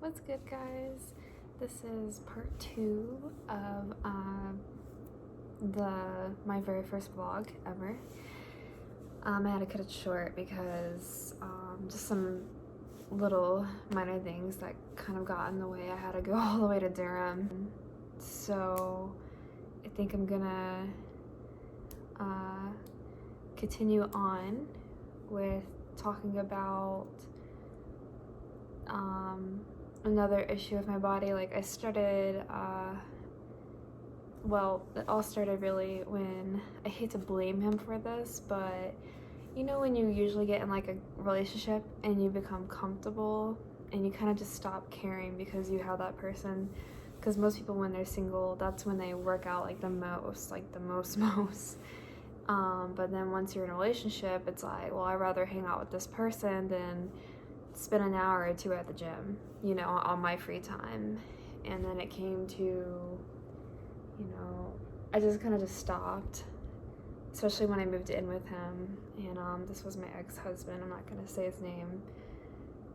What's good, guys? This is part 2 of my very first vlog ever. I had to cut it short because just some little minor things that kind of got in the way. I had to go all the way to Durham, so I think I'm gonna continue on with talking about another issue with my body. Like I started, well, it all started really when, I hate to blame him for this, but you know when you usually get in like a relationship and you become comfortable and you kind of just stop caring because you have that person, because most people when they're single, that's when they work out like the most. But then once you're in a relationship, it's like, well, I'd rather hang out with this person than spend an hour or two at the gym, you know, on my free time. And then it came to, you know, I just kind of just stopped, especially when I moved in with him. And this was my ex-husband. I'm not going to say his name,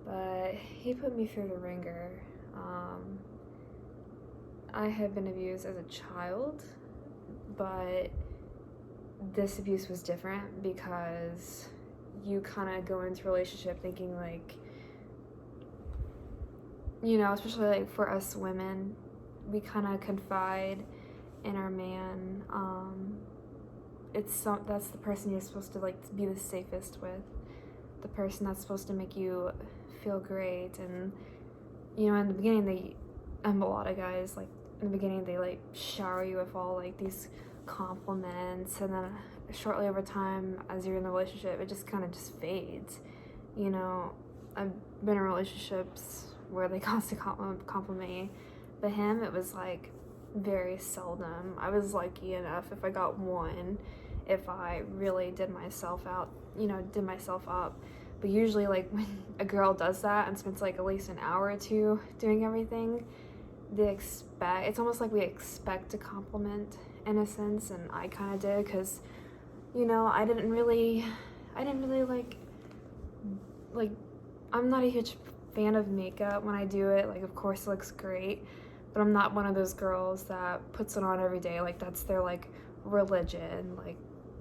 but he put me through the ringer. I had been abused as a child, but this abuse was different because you kind of go into a relationship thinking like, you know, especially like for us women, we kind of confide in our man. That's the person you're supposed to like be the safest with, the person that's supposed to make you feel great. And you know, in the beginning, a lot of guys, like in the beginning, they like shower you with all like these compliments, and then shortly over time, as you're in the relationship, it just kind of just fades. You know, I've been in relationships where they constantly compliment me, but him, it was like very seldom. I was lucky enough if I got one, if I really did myself up. But usually, like when a girl does that and spends like at least an hour or two doing everything, it's almost like we expect a compliment in a sense, and I kind of did, because you know, I didn't really like I'm not a huge fan of makeup. When I do it, like of course it looks great, but I'm not one of those girls that puts it on every day, like that's their like religion, like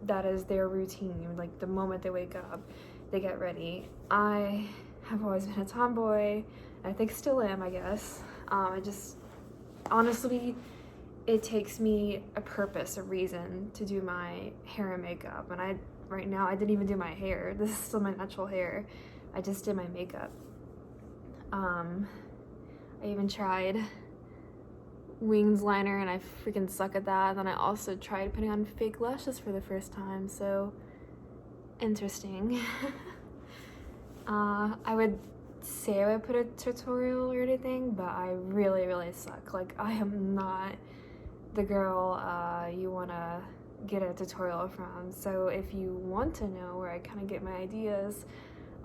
that is their routine. Like the moment they wake up, they get ready. I have always been a tomboy, I think still am, I guess. Honestly, it takes me a purpose, a reason to do my hair and makeup. And right now, I didn't even do my hair. This is still my natural hair. I just did my makeup. I even tried wings liner, and I freaking suck at that. And then I also tried putting on fake lashes for the first time, so interesting. I would say I would put a tutorial or anything, but I really, really suck. Like, I am not the girl you want to get a tutorial from. So if you want to know where I kind of get my ideas,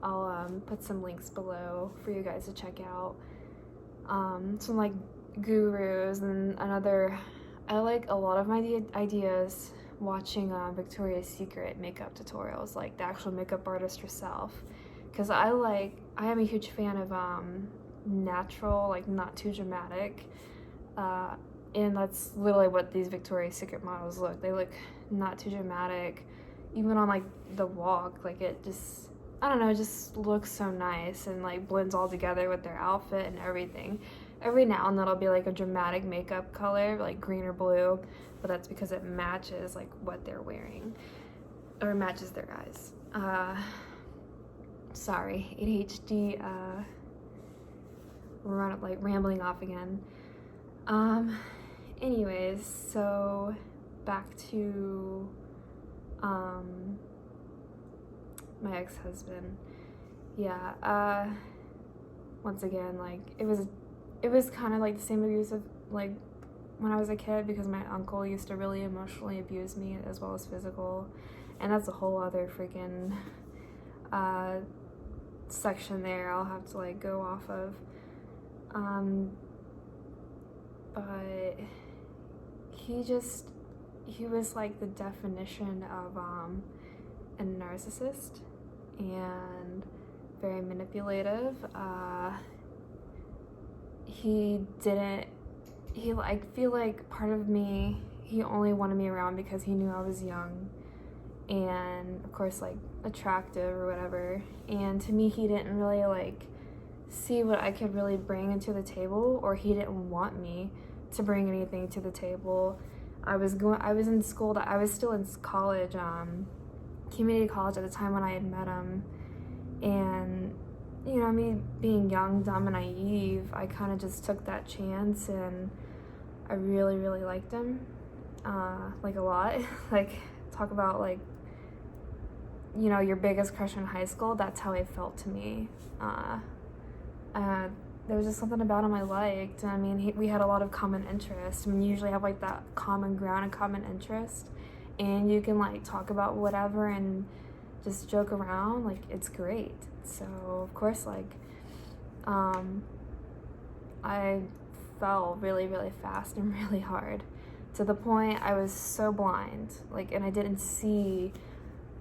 I'll put some links below for you guys to check out. Some like gurus, and I like a lot of my ideas watching Victoria's Secret makeup tutorials, like the actual makeup artist herself, because I am a huge fan of natural, like not too dramatic, and that's literally what these Victoria's Secret models look. They look not too dramatic, even on like the walk. Like it just, I don't know, it just looks so nice and like blends all together with their outfit and everything. Every now and then it'll be like a dramatic makeup color, like green or blue, but that's because it matches like what they're wearing, or matches their eyes. Sorry, ADHD, we're like rambling off again. Anyways, so back to my ex-husband. Yeah, once again, like it was kind of like the same abuse of like when I was a kid, because my uncle used to really emotionally abuse me as well as physical, and that's a whole other freaking section there I'll have to like go off of. But he was like the definition of a narcissist, and very manipulative. he didn't, I feel like part of me, he only wanted me around because he knew I was young and of course like attractive or whatever, and to me he didn't really like see what I could really bring into the table, or he didn't want me to bring anything to the table. I was in school, that I was still in college, community college at the time when I had met him, and you know, me being young, dumb, and naive, I kind of just took that chance, and I really, really liked him, like a lot. Like, talk about like, you know, your biggest crush in high school. That's how it felt to me. There was just something about him I liked. I mean, we had a lot of common interests. I mean, you usually have like that common ground and common interest, and you can like talk about whatever and just joke around. Like, it's great. So of course, like, I fell really, really fast and really hard, to the point I was so blind, like, and I didn't see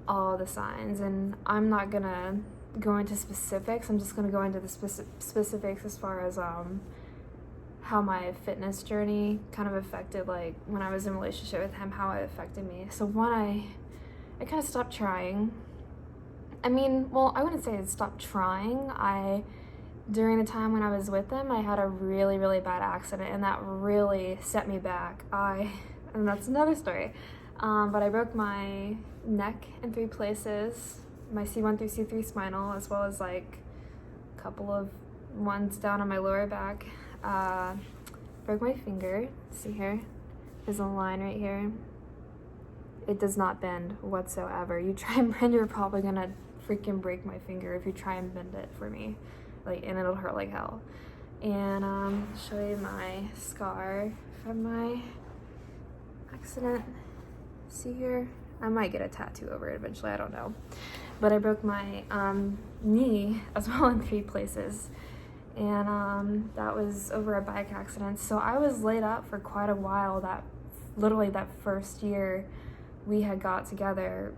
all the signs. And I'm not gonna go into specifics. I'm just gonna go into the specifics as far as how my fitness journey kind of affected, like, when I was in a relationship with him, how it affected me. So one, I kind of stopped trying. I mean, well, I wouldn't say I stopped trying. During the time when I was with him, I had a really, really bad accident, and that really set me back. And that's another story. But I broke my neck in 3 places, my C1 through C3 spinal, as well as like a couple of ones down on my lower back. Broke my finger. See here? There's a line right here. It does not bend whatsoever. You try and bend, you're probably gonna freaking break my finger if you try and bend it for me. Like, and it'll hurt like hell. And show you my scar from my accident. See here? I might get a tattoo over it eventually, I don't know. But I broke my knee as well in 3 places. And that was over a bike accident. So I was laid up for quite a while. Literally that first year we had got together,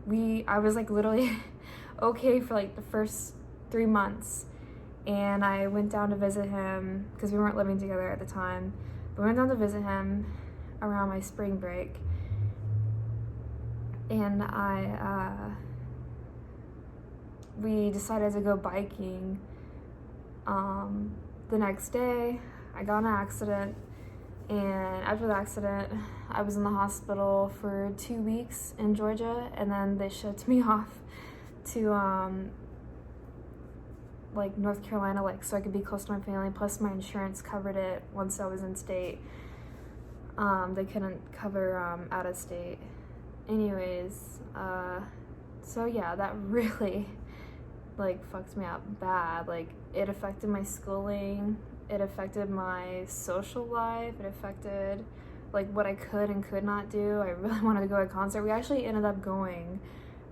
I was like literally okay for like the first 3 months. And I went down to visit him, because we weren't living together at the time. But we went down to visit him around my spring break. And we decided to go biking. The next day, I got in an accident. And after the accident, I was in the hospital for 2 weeks in Georgia. And then they shipped me off to like North Carolina, like, so I could be close to my family. Plus my insurance covered it once I was in state. They couldn't cover out of state. Anyways, so yeah, that really like fucked me up bad. Like, it affected my schooling, it affected my social life, it affected like what I could and could not do. I really wanted to go to a concert. We actually ended up going,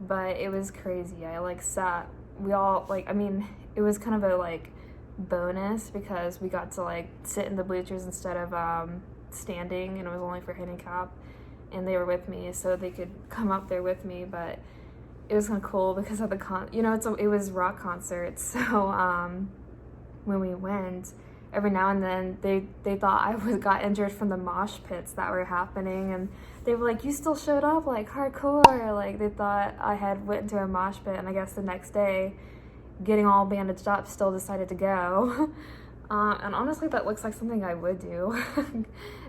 but it was crazy. I mean, it was kind of a like bonus because we got to like sit in the bleachers instead of standing, and it was only for handicap, and they were with me so they could come up there with me. But it was kind of cool because of the it was rock concerts, so when we went, every now and then they thought I got injured from the mosh pits that were happening, and they were like, you still showed up like hardcore. Like, they thought I had went into a mosh pit, and I guess the next day, getting all bandaged up, still decided to go. And honestly, that looks like something I would do.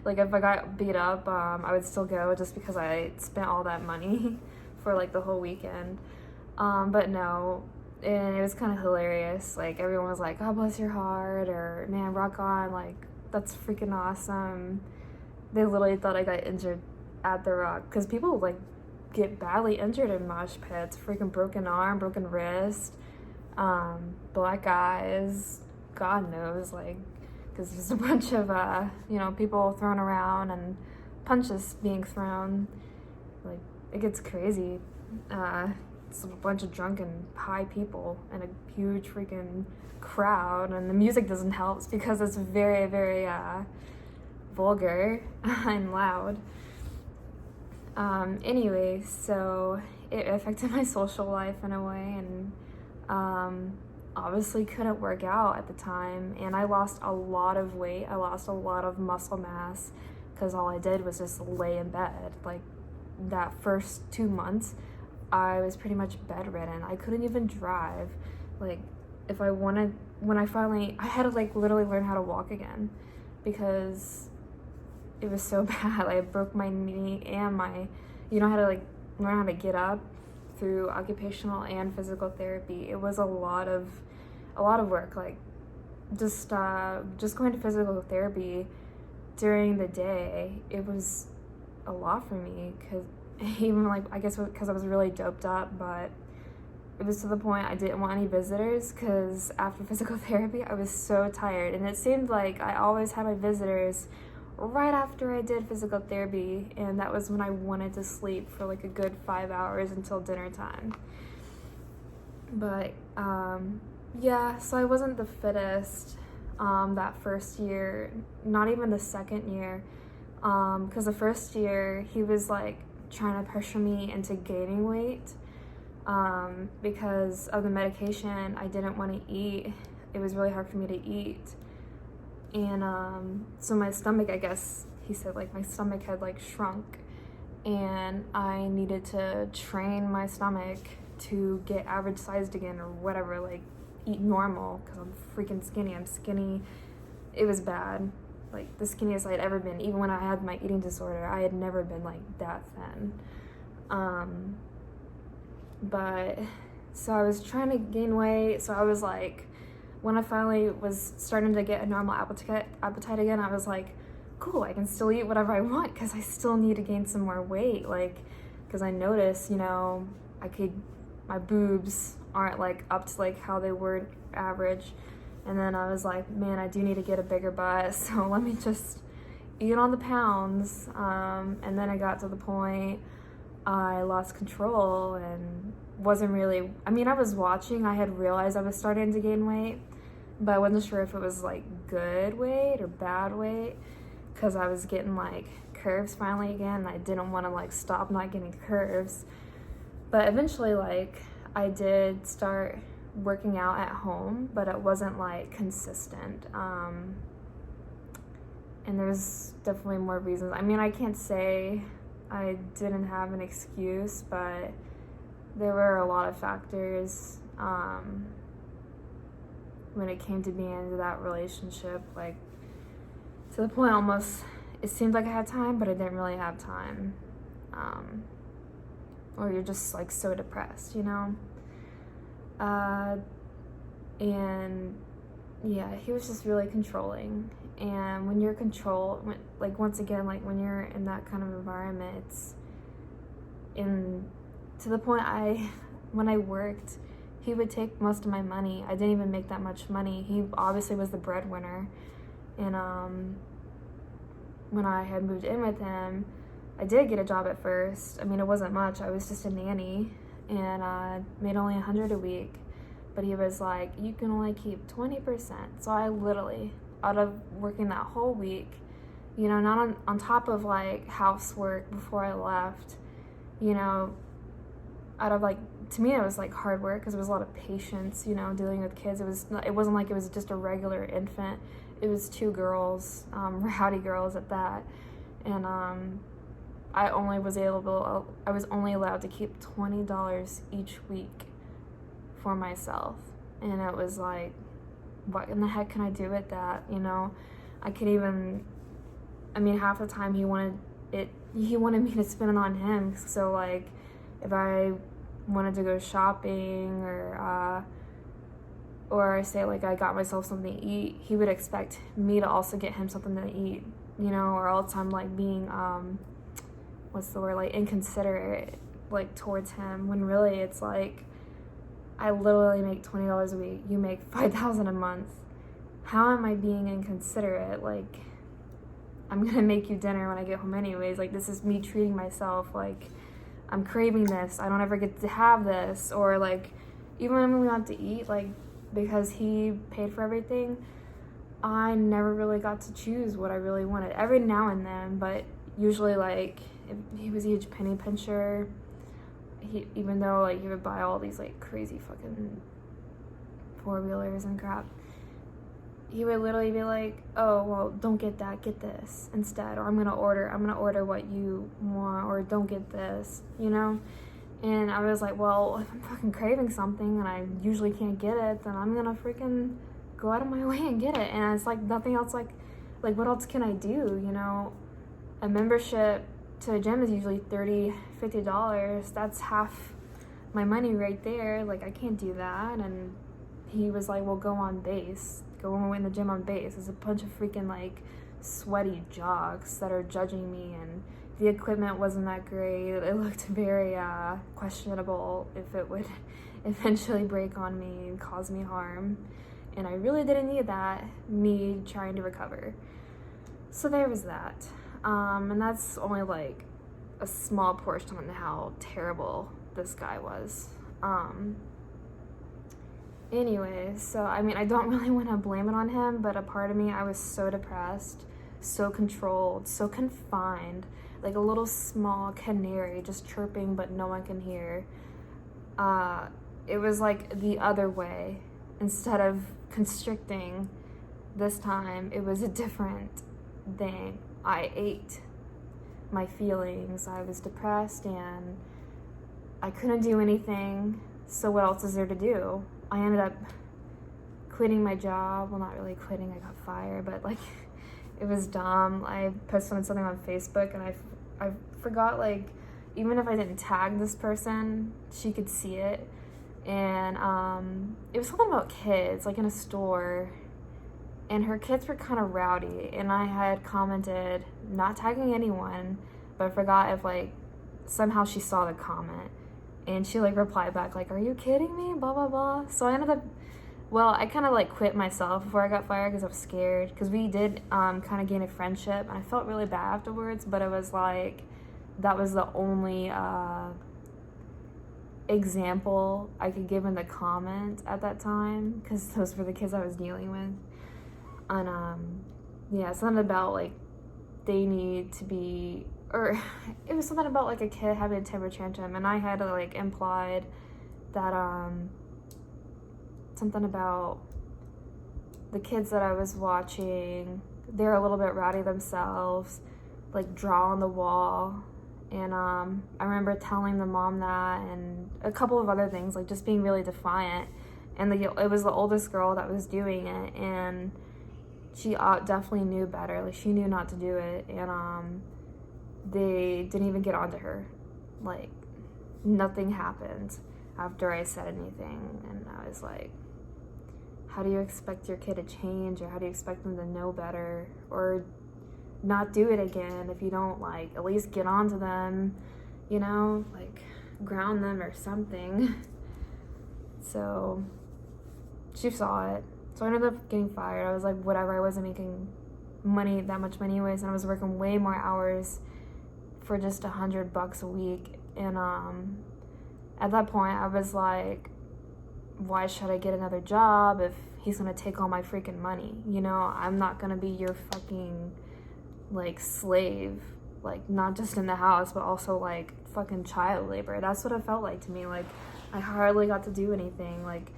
Like, if I got beat up, I would still go just because I spent all that money for like the whole weekend. But no, and it was kind of hilarious. Like, everyone was like, God bless your heart, or man, rock on, like, that's freaking awesome. They literally thought I got injured at the rock, because people like get badly injured in mosh pits. Freaking broken arm, broken wrist, black eyes, God knows, like, because there's a bunch of people thrown around and punches being thrown. Like, it gets crazy. It's a bunch of drunken high people and a huge freaking crowd, and the music doesn't help because it's very, very vulgar and loud. Anyway, so it affected my social life in a way, and obviously couldn't work out at the time, and I lost a lot of weight. I lost a lot of muscle mass because all I did was just lay in bed. Like, that first 2 months, I was pretty much bedridden. I couldn't even drive. Like, if I wanted, I had to like literally learn how to walk again because it was so bad. Like, I broke my knee and how to like learn how to get up through occupational and physical therapy. It was a lot of work. Like, just going to physical therapy during the day, it was a lot for me because even like, I guess because I was really doped up, but it was to the point I didn't want any visitors because after physical therapy, I was so tired. And it seemed like I always had my visitors right after I did physical therapy, and that was when I wanted to sleep for like a good 5 hours until dinner time. But yeah, so I wasn't the fittest that first year, not even the second year, because the first year he was like trying to pressure me into gaining weight because of the medication. I didn't want to eat. It was really hard for me to eat. And so my stomach, I guess he said, like, my stomach had like shrunk, and I needed to train my stomach to get average sized again or whatever, like eat normal, because I'm freaking skinny. I'm skinny. It was bad. Like, the skinniest I'd ever been. Even when I had my eating disorder, I had never been like that thin. But so I was trying to gain weight. So I was like, when I finally was starting to get a normal appetite again, I was like, cool, I can still eat whatever I want because I still need to gain some more weight. Like, because I noticed, my boobs aren't like up to like how they were average. And then I was like, man, I do need to get a bigger butt, so let me just eat on the pounds. And then I got to the point I lost control and wasn't really, I was watching, I had realized I was starting to gain weight, but I wasn't sure if it was like good weight or bad weight, because I was getting like curves finally again, and I didn't want to like stop not getting curves. But eventually, like, I did start working out at home, but it wasn't like consistent. And there's definitely more reasons. I can't say I didn't have an excuse, but there were a lot of factors when it came to being into that relationship, like, to the point almost it seemed like I had time, but I didn't really have time. Or you're just like so depressed, and yeah, he was just really controlling. And when you're once again, like when you're in that kind of environment, it's to the point when I worked, he would take most of my money. I didn't even make that much money. He obviously was the breadwinner. And when I had moved in with him, I did get a job at first. It wasn't much. I was just a nanny, and made only $100 a week. But he was like, you can only keep 20%. So I literally, out of working that whole week, not on top of like housework before I left, out of like, to me it was like hard work because it was a lot of patience, dealing with kids. It wasn't like it was just a regular infant. It was 2 girls, rowdy girls at that. And I was only allowed to keep $20 each week for myself. And it was like, what in the heck can I do with that? I could even, half the time he wanted me to spend it on him. So like, if I wanted to go shopping or say like I got myself something to eat, he would expect me to also get him something to eat, or else I'm like being, like inconsiderate, like towards him, when really it's like, I literally make $20 a week, you make $5,000 a month. How am I being inconsiderate? Like, I'm gonna make you dinner when I get home anyways. Like, this is me treating myself. Like, I'm craving this, I don't ever get to have this. Or like, even when we went to eat, like, because he paid for everything, I never really got to choose what I really wanted. Every now and then, but usually, like, he was a huge penny pincher. Even though like he would buy all these like crazy fucking four-wheelers and crap, he would literally be like, oh, well, don't get that, get this instead, or I'm gonna order what you want, or don't get this, you know? And I was like, well, if I'm fucking craving something and I usually can't get it, then I'm gonna freaking go out of my way and get it. And it's like nothing else, like what else can I do, you know? A membership to a gym is usually $30, $50. That's half my money right there. Like, I can't do that. And he was like, well, go on base. Go in the gym on base. There's a bunch of freaking, like, sweaty jocks that are judging me, and the equipment wasn't that great. It looked very questionable if it would eventually break on me and cause me harm. And I really didn't need that, me trying to recover. So there was that. And that's only like a small portion on how terrible this guy was. Anyways, so I mean, I don't really want to blame it on him, but a part of me, I was so depressed, so controlled, so confined, like a little small canary just chirping but no one can hear. It was like the other way. Instead of constricting this time, it was a different thing. I ate my feelings. I was depressed and I couldn't do anything, so what else is there to do? I ended up quitting my job. Well, not really quitting, I got fired, but like, it was dumb. I posted something on Facebook and I forgot, like, even if I didn't tag this person, she could see it. And it was something about kids, like in a store, and her kids were kind of rowdy, and I had commented, not tagging anyone, but I forgot if, like, somehow she saw the comment, and she, like, replied back, like, are you kidding me, blah, blah, blah. So I ended up, well, I kind of, like, quit myself before I got fired because I was scared, because we did kind of gain a friendship, and I felt really bad afterwards, but it was, like, that was the only example I could give in the comment at that time, because those were the kids I was dealing with. And yeah, something about, like, they need to be, or it was something about, like, a kid having a temper tantrum, and I had, like, implied that something about the kids that I was watching, they're a little bit rowdy themselves, like, draw on the wall. And I remember telling the mom that, and a couple of other things, like just being really defiant. And it was the oldest girl that was doing it, and she definitely knew better. Like, she knew not to do it, and they didn't even get onto her. Like, nothing happened after I said anything, and I was like, how do you expect your kid to change, or how do you expect them to know better, or not do it again if you don't, like, at least get onto them, you know, like, ground them or something. So she saw it. So I ended up getting fired. I was like, whatever, I wasn't making that much money anyways, and I was working way more hours for just $100 a week. And at that point I was like, why should I get another job if he's gonna take all my freaking money? You know, I'm not gonna be your fucking, like, slave, like, not just in the house, but also, like, fucking child labor. That's what it felt like to me. Like, I hardly got to do anything. Like,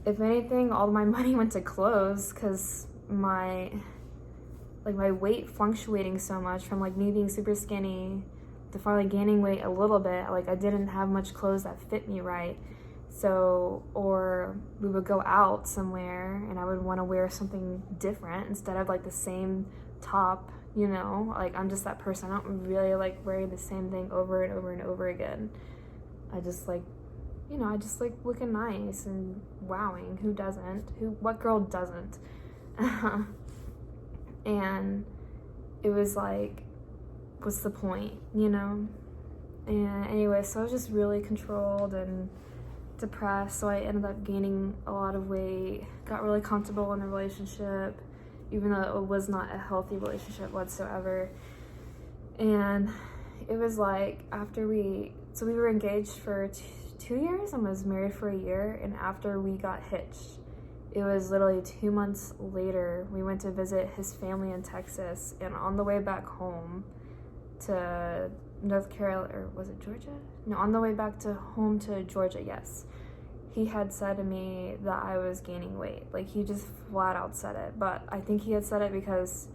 if anything, all my money went to clothes, because my weight fluctuating so much from, like, me being super skinny to finally gaining weight a little bit. Like, I didn't have much clothes that fit me right. So, or we would go out somewhere and I would want to wear something different instead of, like, the same top, you know. Like, I'm just that person. I don't really like wearing the same thing over and over and over again. I just like, you know, I just like looking nice and wowing. Who doesn't? What girl doesn't? And it was like, what's the point, you know? And anyway, so I was just really controlled and depressed, so I ended up gaining a lot of weight, got really comfortable in the relationship, even though it was not a healthy relationship whatsoever. And it was like, after we were engaged for 2 years and was married for a year, and after we got hitched, it was literally 2 months later, we went to visit his family in Texas, and on the way back home to North Carolina, or was it Georgia? No, on the way back to home to Georgia, yes. he had said to me that I was gaining weight. Like, he just flat out said it. But I think he had said it because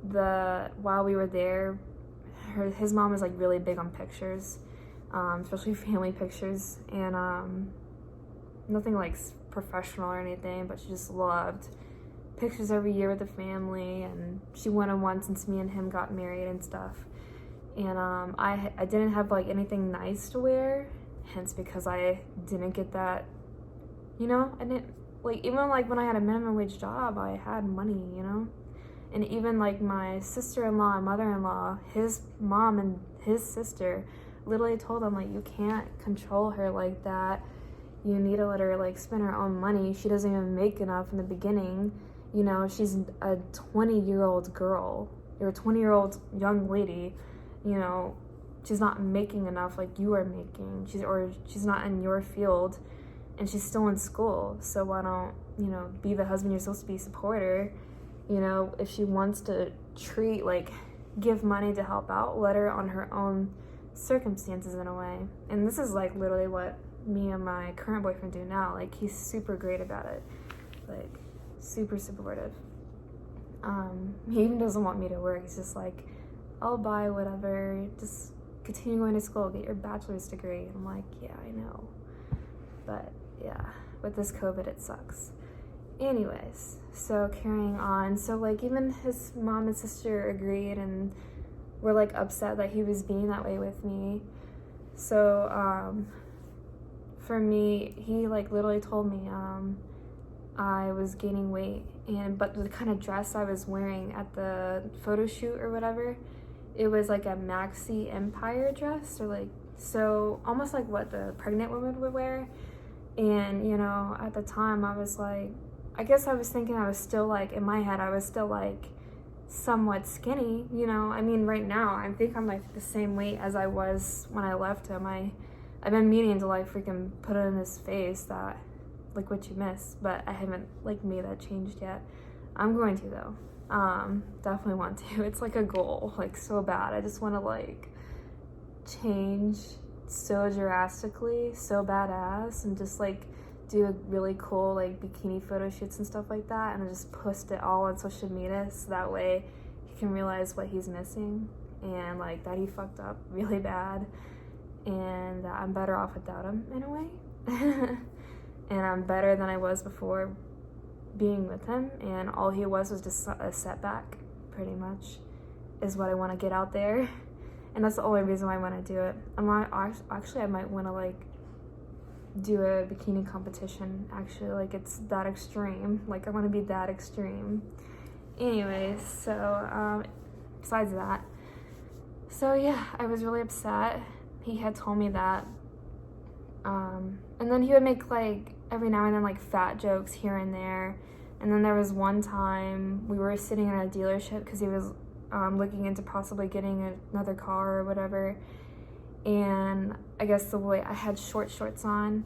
while we were there, his mom is like really big on pictures, especially family pictures, and nothing like professional or anything, but she just loved pictures every year with the family, and she went on one since me and him got married and stuff. And I didn't have like anything nice to wear, hence because I didn't get that, I didn't, like, even like when I had a minimum wage job, I had money, and even like my sister-in-law and mother-in-law, his mom and his sister literally told him, like, you can't control her like that. You need to let her like spend her own money. She doesn't even make enough in the beginning. She's a 20-year-old girl. You're a 20-year-old young lady. She's not making enough like you are making. She's not in your field, and she's still in school. So why don't, be the husband you're supposed to be, support her. If she wants to give money to help out, let her on her own circumstances in a way. And this is like literally what me and my current boyfriend do now. Like, he's super great about it, like super supportive. He even doesn't want me to work. He's just like, I'll buy whatever, just continue going to school, get your bachelor's degree. And I'm like, yeah, I know, but yeah, with this COVID it sucks. Anyways, so carrying on, so like even his mom and sister agreed and were like upset that he was being that way with me. So for me, he like literally told me I was gaining weight, but the kind of dress I was wearing at the photo shoot or whatever, it was like a maxi empire dress, or like, so almost like what the pregnant woman would wear. And at the time I was like, I guess I was thinking I was still like, in my head I was still like somewhat skinny, I mean right now I think I'm like the same weight as I was when I left him. I've been meaning to like freaking put it in his face that like what you miss, but I haven't like made that change yet. I'm going to though. Definitely want to. It's like a goal, like so bad. I just want to like change so drastically, so badass, and just like do a really cool like bikini photo shoots and stuff like that, and just post it all on social media so that way he can realize what he's missing, and like that he fucked up really bad, and that I'm better off without him in a way. And I'm better than I was before being with him, and all he was just a setback, pretty much, is what I want to get out there. And that's the only reason why I want to do it. I might want to like do a bikini competition, actually, like it's that extreme, like I want to be that extreme. Anyways, so besides that, so yeah, I was really upset. He had told me that, and then he would make like every now and then like fat jokes here and there. And then there was one time we were sitting in a dealership because he was looking into possibly getting another car or whatever, and I guess the way I had short shorts on,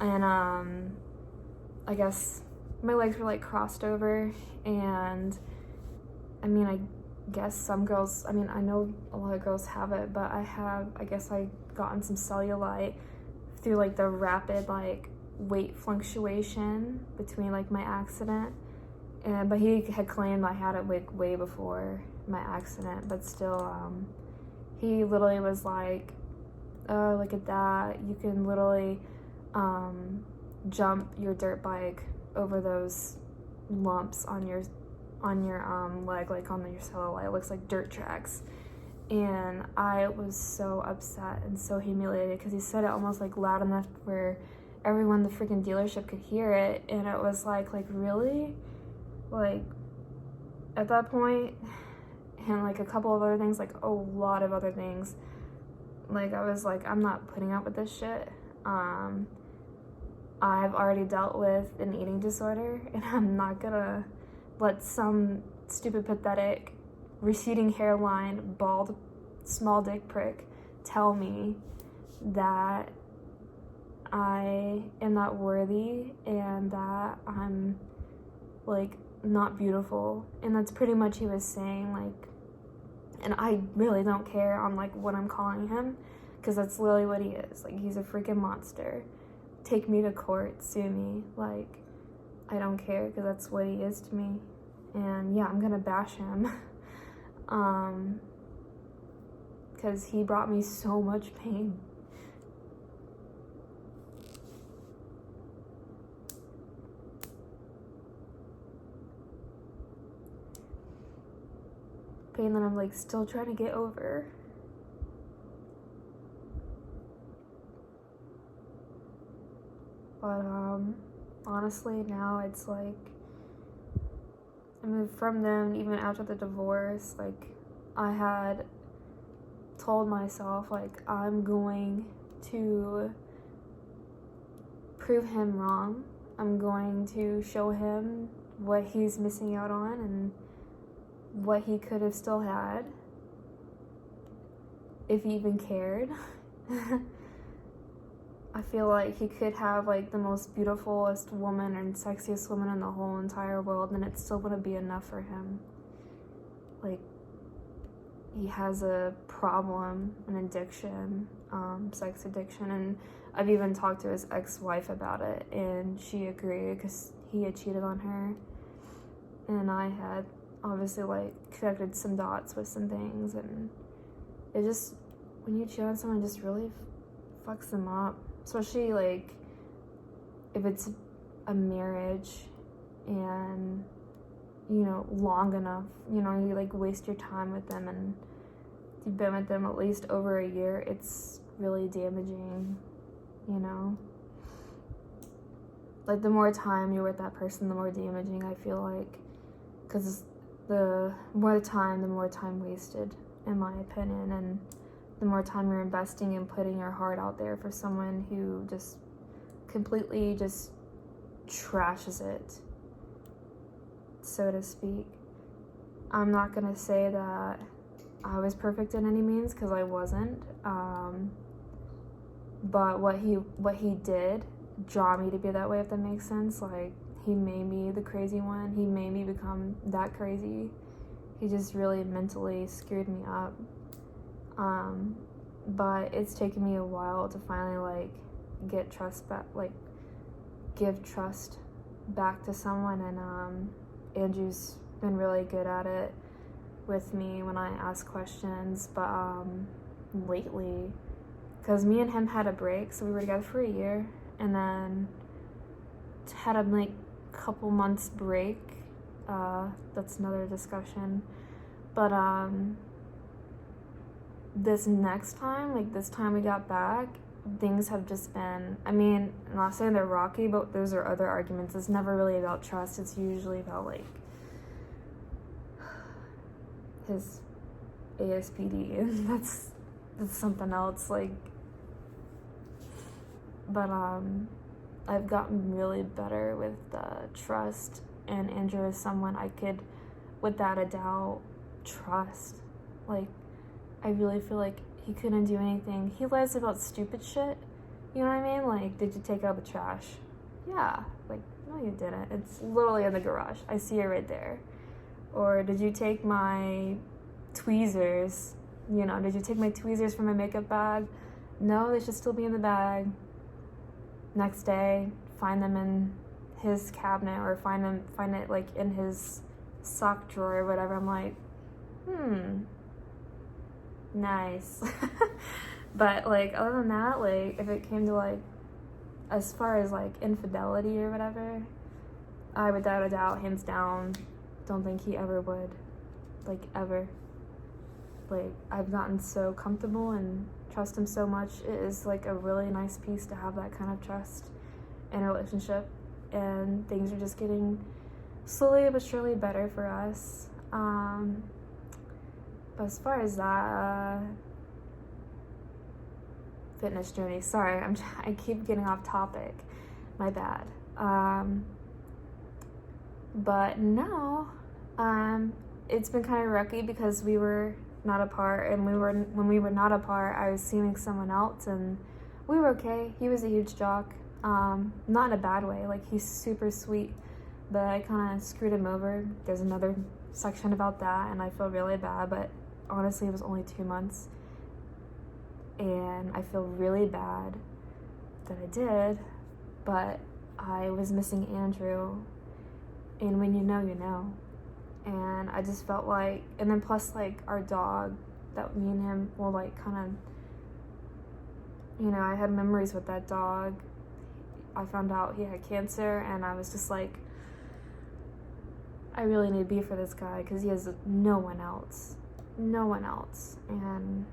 and I guess my legs were like crossed over, and I mean, I guess some girls, I mean, I know a lot of girls have it, but I guess I gotten some cellulite through like the rapid like weight fluctuation between like my accident, but he had claimed I had it like way before my accident, but still, he literally was like, oh, look at that, you can literally jump your dirt bike over those lumps on your leg, like on your cellulite. It looks like dirt tracks. And I was so upset and so humiliated because he said it almost like loud enough where everyone in the freaking dealership could hear it. And it was like really, like at that point, and like a couple of other things, like a lot of other things, like I was like, I'm not putting up with this shit. I've already dealt with an eating disorder, and I'm not gonna let some stupid, pathetic, receding hairline, bald, small dick prick tell me that I am not worthy and that I'm like not beautiful. And that's pretty much he was saying, like, and I really don't care on like what I'm calling him, because that's literally what he is. Like, he's a freaking monster. take me to court, sue me. Like, I don't care, because that's what he is to me. And yeah, I'm gonna bash him. Because he brought me so much pain. Pain that I'm like still trying to get over. But honestly, now it's like, I moved from them even after the divorce. Like, I had told myself, like, I'm going to prove him wrong. I'm going to show him what he's missing out on and what he could have still had if he even cared. I feel like he could have like the most beautifulest woman and sexiest woman in the whole entire world, and it still wouldn't be enough for him. Like, he has a problem, an addiction, sex addiction, and I've even talked to his ex-wife about it, and she agreed because he had cheated on her, and I had obviously like connected some dots with some things, and it just, when you cheat on someone, it just really fucks them up. Especially like if it's a marriage and, you know, long enough, you know, you like waste your time with them and you've been with them at least over a year, it's really damaging, you know? Like, the more time you're with that person, the more damaging I feel like, because the more time wasted, in my opinion, and the more time you're investing in putting your heart out there for someone who just completely just trashes it, so to speak. I'm not gonna say that I was perfect in any means, because I wasn't, but what he did draw me to be that way, if that makes sense. Like, he made me the crazy one. He made me become that crazy. He just really mentally screwed me up. But it's taken me a while to finally like get trust back, like give trust back to someone, and Andrew's been really good at it with me when I ask questions. But lately, because me and him had a break, so we were together for a year, and then had a like couple months break. That's another discussion. But this time we got back, things have just been, I mean, I'm not saying they're rocky, but those are other arguments. It's never really about trust. It's usually about like his ASPD, and that's something else. Like, but I've gotten really better with trust, and Andrew is someone I could, without a doubt, trust. Like, I really feel like he couldn't do anything. He lies about stupid shit. You know what I mean? Like, did you take out the trash? Yeah. Like, no, you didn't. It's literally in the garage. I see it right there. Or did you take my tweezers? You know, did you take my tweezers from my makeup bag? No, they should still be in the bag. Next day, find them in his cabinet, or find it like in his sock drawer or whatever. I'm like, nice. But like, other than that, like, if it came to like, as far as like infidelity or whatever, I without a doubt, hands down, don't think he ever would. Like, ever. Like, I've gotten so comfortable and trust him so much. It is like a really nice piece to have that kind of trust in a relationship, and things are just getting slowly but surely better for us. But as far as that fitness journey, sorry, I keep getting off topic, my bad. But no, it's been kind of rocky because we were not apart, and when we were not apart, I was seeing someone else, and we were okay. He was a huge jock, not in a bad way. Like, he's super sweet, but I kind of screwed him over. There's another section about that, and I feel really bad, but honestly, it was only 2 months, and I feel really bad that I did, but I was missing Andrew, and when you know, you know. And I just felt like, and then plus like our dog, that me and him will like kind of, I had memories with that dog. I found out he had cancer, and I was just like, I really need to be for this guy because he has no one else. And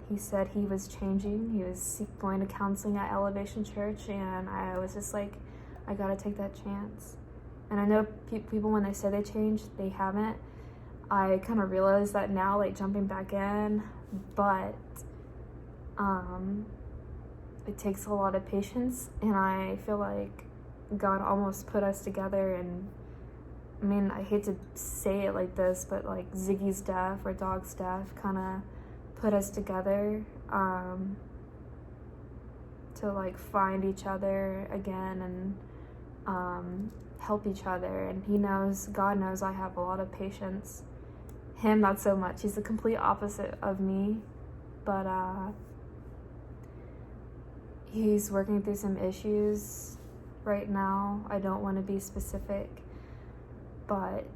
he said he was changing. He was going to counseling at Elevation Church, and I was just like, I gotta take that chance. And I know people, when they say they changed, they haven't. I kind of realize that now, like jumping back in, but it takes a lot of patience, and I feel like God almost put us together. And I mean, I hate to say it like this, but like Ziggy's death or Dog's death kind of put us together to like find each other again and help each other. And God knows I have a lot of patience. Him, not so much. He's the complete opposite of me, but he's working through some issues right now. I don't want to be specific, but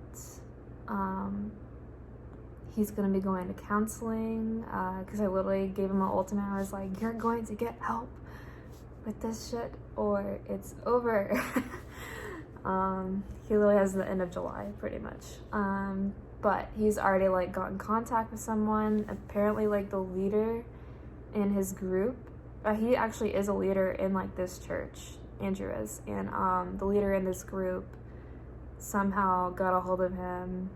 he's going to be going to counseling because I literally gave him an ultimatum. I was like, you're going to get help with this shit or it's over. He literally has the end of July pretty much. But he's already like got in contact with someone, apparently like the leader in his group. He actually is a leader in like this church, Andrew is, and the leader in this group somehow got a hold of him.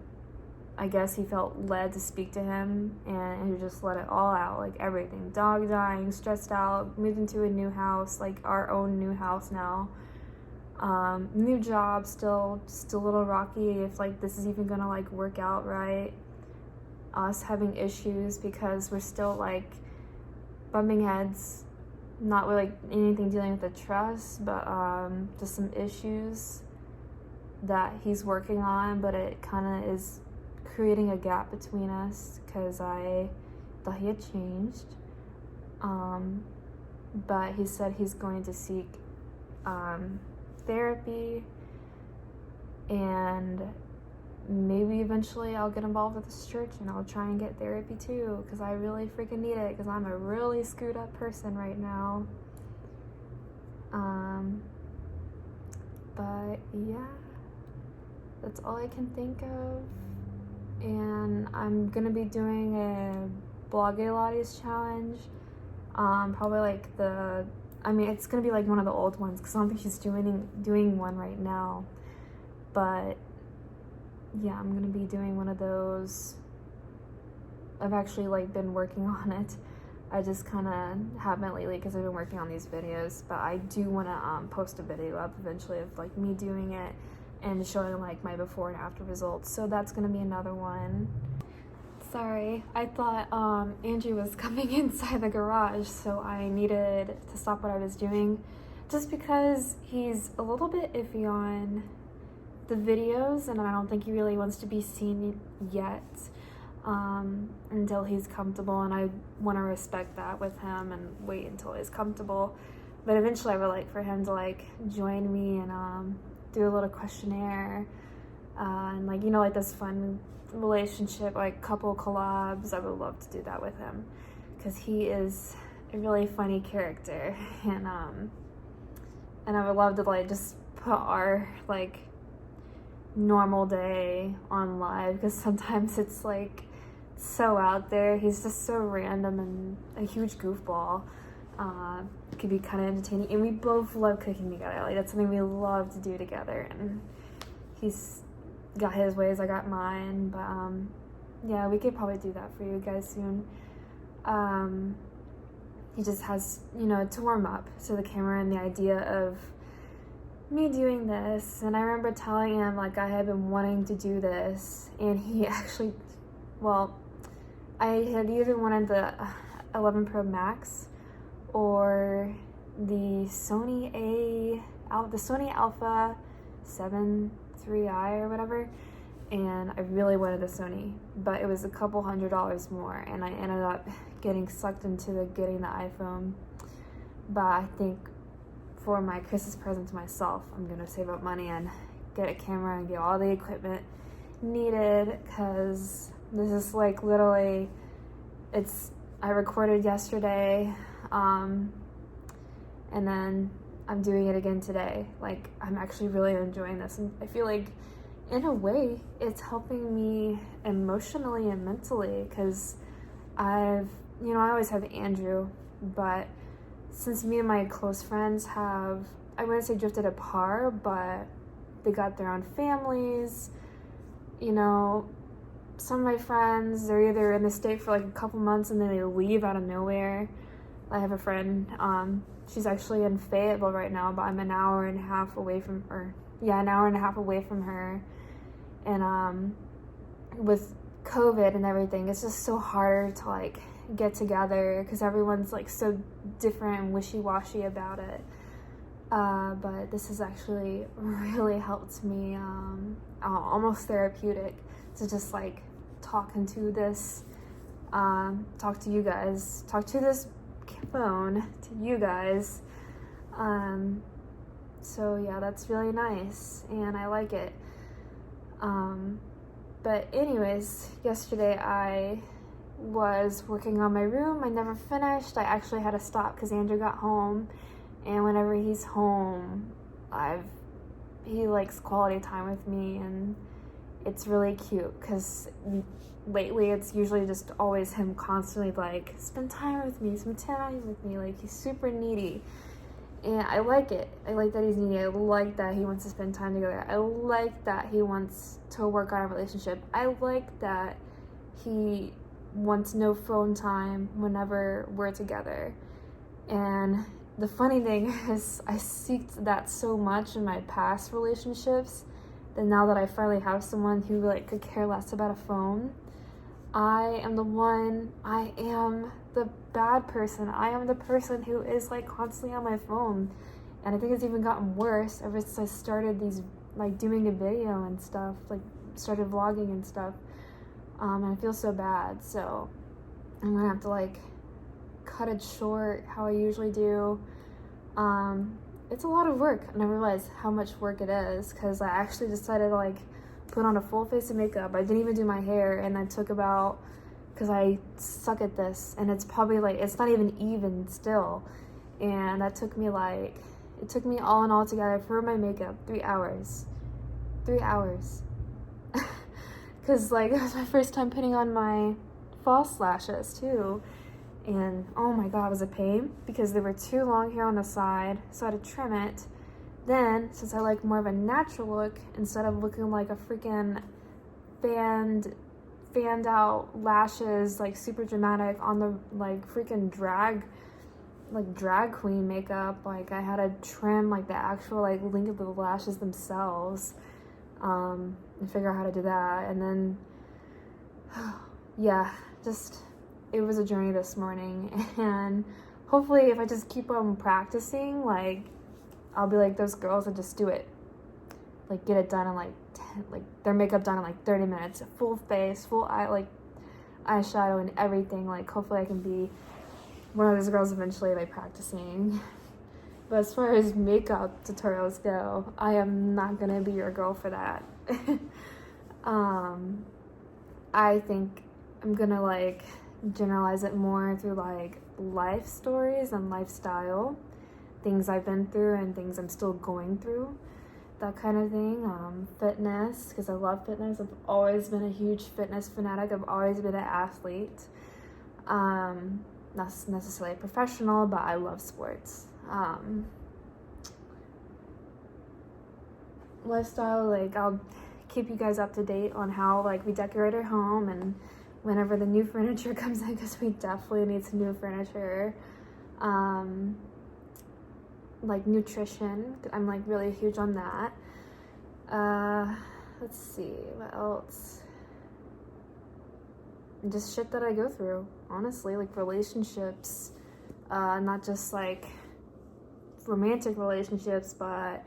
I guess he felt led to speak to him, and he just let it all out, like everything. Dog dying, stressed out, moved into a new house, like our own new house now. New job, still a little rocky if like this is even gonna like work out right. Us having issues because we're still like bumping heads, not with like anything dealing with the trust, but just some issues that he's working on, but it kind of is creating a gap between us because I thought he had changed. But he said he's going to seek therapy, and maybe eventually I'll get involved with this church and I'll try and get therapy too, because I really freaking need it, because I'm a really screwed up person right now. But yeah, that's all I can think of. And I'm gonna be doing a Blogilates challenge. Probably like it's gonna be like one of the old ones, because I don't think she's doing one right now. But yeah, I'm gonna be doing one of those. I've actually like been working on it. I just kind of haven't lately because I've been working on these videos, but I do want to post a video up eventually of like me doing it and showing like my before and after results. So that's gonna be another one. Sorry, I thought Andrew was coming inside the garage, so I needed to stop what I was doing, just because he's a little bit iffy on the videos, and I don't think he really wants to be seen yet until he's comfortable, and I want to respect that with him and wait until he's comfortable. But eventually I would like for him to like join me and do a little questionnaire and like, like this fun relationship, like couple collabs. I would love to do that with him because he is a really funny character, and I would love to like just put our like normal day on live, because sometimes it's like so out there. He's just so random and a huge goofball. It could be kind of entertaining, and we both love cooking together. Like that's something we love to do together, and he's got his ways, I got mine. But yeah, we could probably do that for you guys soon. He just has to warm up to the camera and the idea of me doing this. And I remember telling him like I had been wanting to do this, and he actually, I had either wanted the 11 Pro Max or the Sony Alpha 7 3i or whatever, and I really wanted the Sony, but it was a couple $100 more, and I ended up getting sucked into getting the iPhone. But I think for my Christmas present to myself, I'm gonna save up money and get a camera and get all the equipment needed, because this is like literally, I recorded yesterday, and then I'm doing it again today. Like, I'm actually really enjoying this, and I feel like in a way it's helping me emotionally and mentally, because I always have Andrew, but since me and my close friends have, I wouldn't say drifted apart, but they got their own families, some of my friends, they're either in the state for like a couple months and then they leave out of nowhere. I have a friend, she's actually in Fayetteville right now, but I'm an hour and a half away from her. And with COVID and everything, it's just so hard to like get together because everyone's like so different and wishy-washy about it. But this has actually really helped me, almost therapeutic, to just like talk to you guys, talk to this phone to you guys. So yeah, that's really nice and I like it. But anyways, yesterday I was working on my room. I never finished. I actually had to stop because Andrew got home, and whenever he's home, he likes quality time with me, and it's really cute because lately it's usually just always him constantly like, spend time with me, like he's super needy. And I like it. I like that he's needy. I like that he wants to spend time together. I like that he wants to work on a relationship. I like that he wants no phone time whenever we're together. And the funny thing is, I seeked that so much in my past relationships that now that I finally have someone who like could care less about a phone, I am the bad person. I am the person who is like constantly on my phone. And I think it's even gotten worse ever since I started doing a video and stuff, like started vlogging and stuff. And I feel so bad. So I'm gonna have to like cut it short how I usually do. It's a lot of work, and I realized how much work it is because I actually decided to like put on a full face of makeup. I didn't even do my hair, and I took about, because I suck at this, and it's probably like, it's not even still, and it took me all in all together for my makeup 3 hours, because like it was my first time putting on my false lashes too. And oh my god, it was a pain because they were too long here on the side, so I had to trim it. Then, since I like more of a natural look, instead of looking like a freaking fanned out lashes, like super dramatic on the like freaking drag queen makeup, like I had to trim like the actual like length of the lashes themselves, and figure out how to do that. And then yeah, it was a journey this morning, and hopefully if I just keep on practicing, like I'll be like those girls that just do it, like get it done in like their makeup done in like 30 minutes, full face, full eye, like eyeshadow and everything. Like hopefully I can be one of those girls eventually by practicing. But as far as makeup tutorials go, I am not gonna be your girl for that. I think I'm gonna like generalize it more through like life stories and lifestyle, things I've been through and things I'm still going through, that kind of thing. Fitness, because I love fitness. I've always been a huge fitness fanatic. I've always been an athlete. Not necessarily professional, but I love sports. Lifestyle, like I'll keep you guys up to date on how like we decorate our home and whenever the new furniture comes in, because we definitely need some new furniture. Like nutrition, I'm like really huge on that. Let's see, what else? Just shit that I go through, honestly, like relationships, not just like romantic relationships, but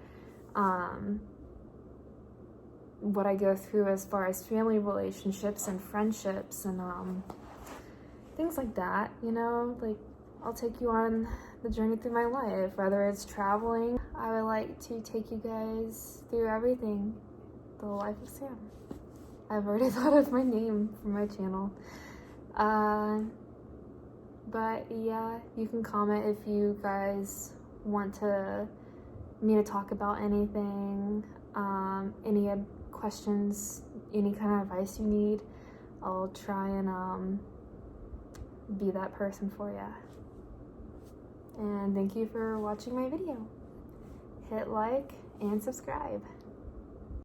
what I go through as far as family relationships and friendships and things like that, like I'll take you on the journey through my life, whether it's traveling. I would like to take you guys through everything. The life of Sam. I've already thought of my name for my channel. But yeah, you can comment if you guys want me to talk about anything, any questions, any kind of advice you need. I'll try and be that person for you. And thank you for watching my video. Hit like and subscribe.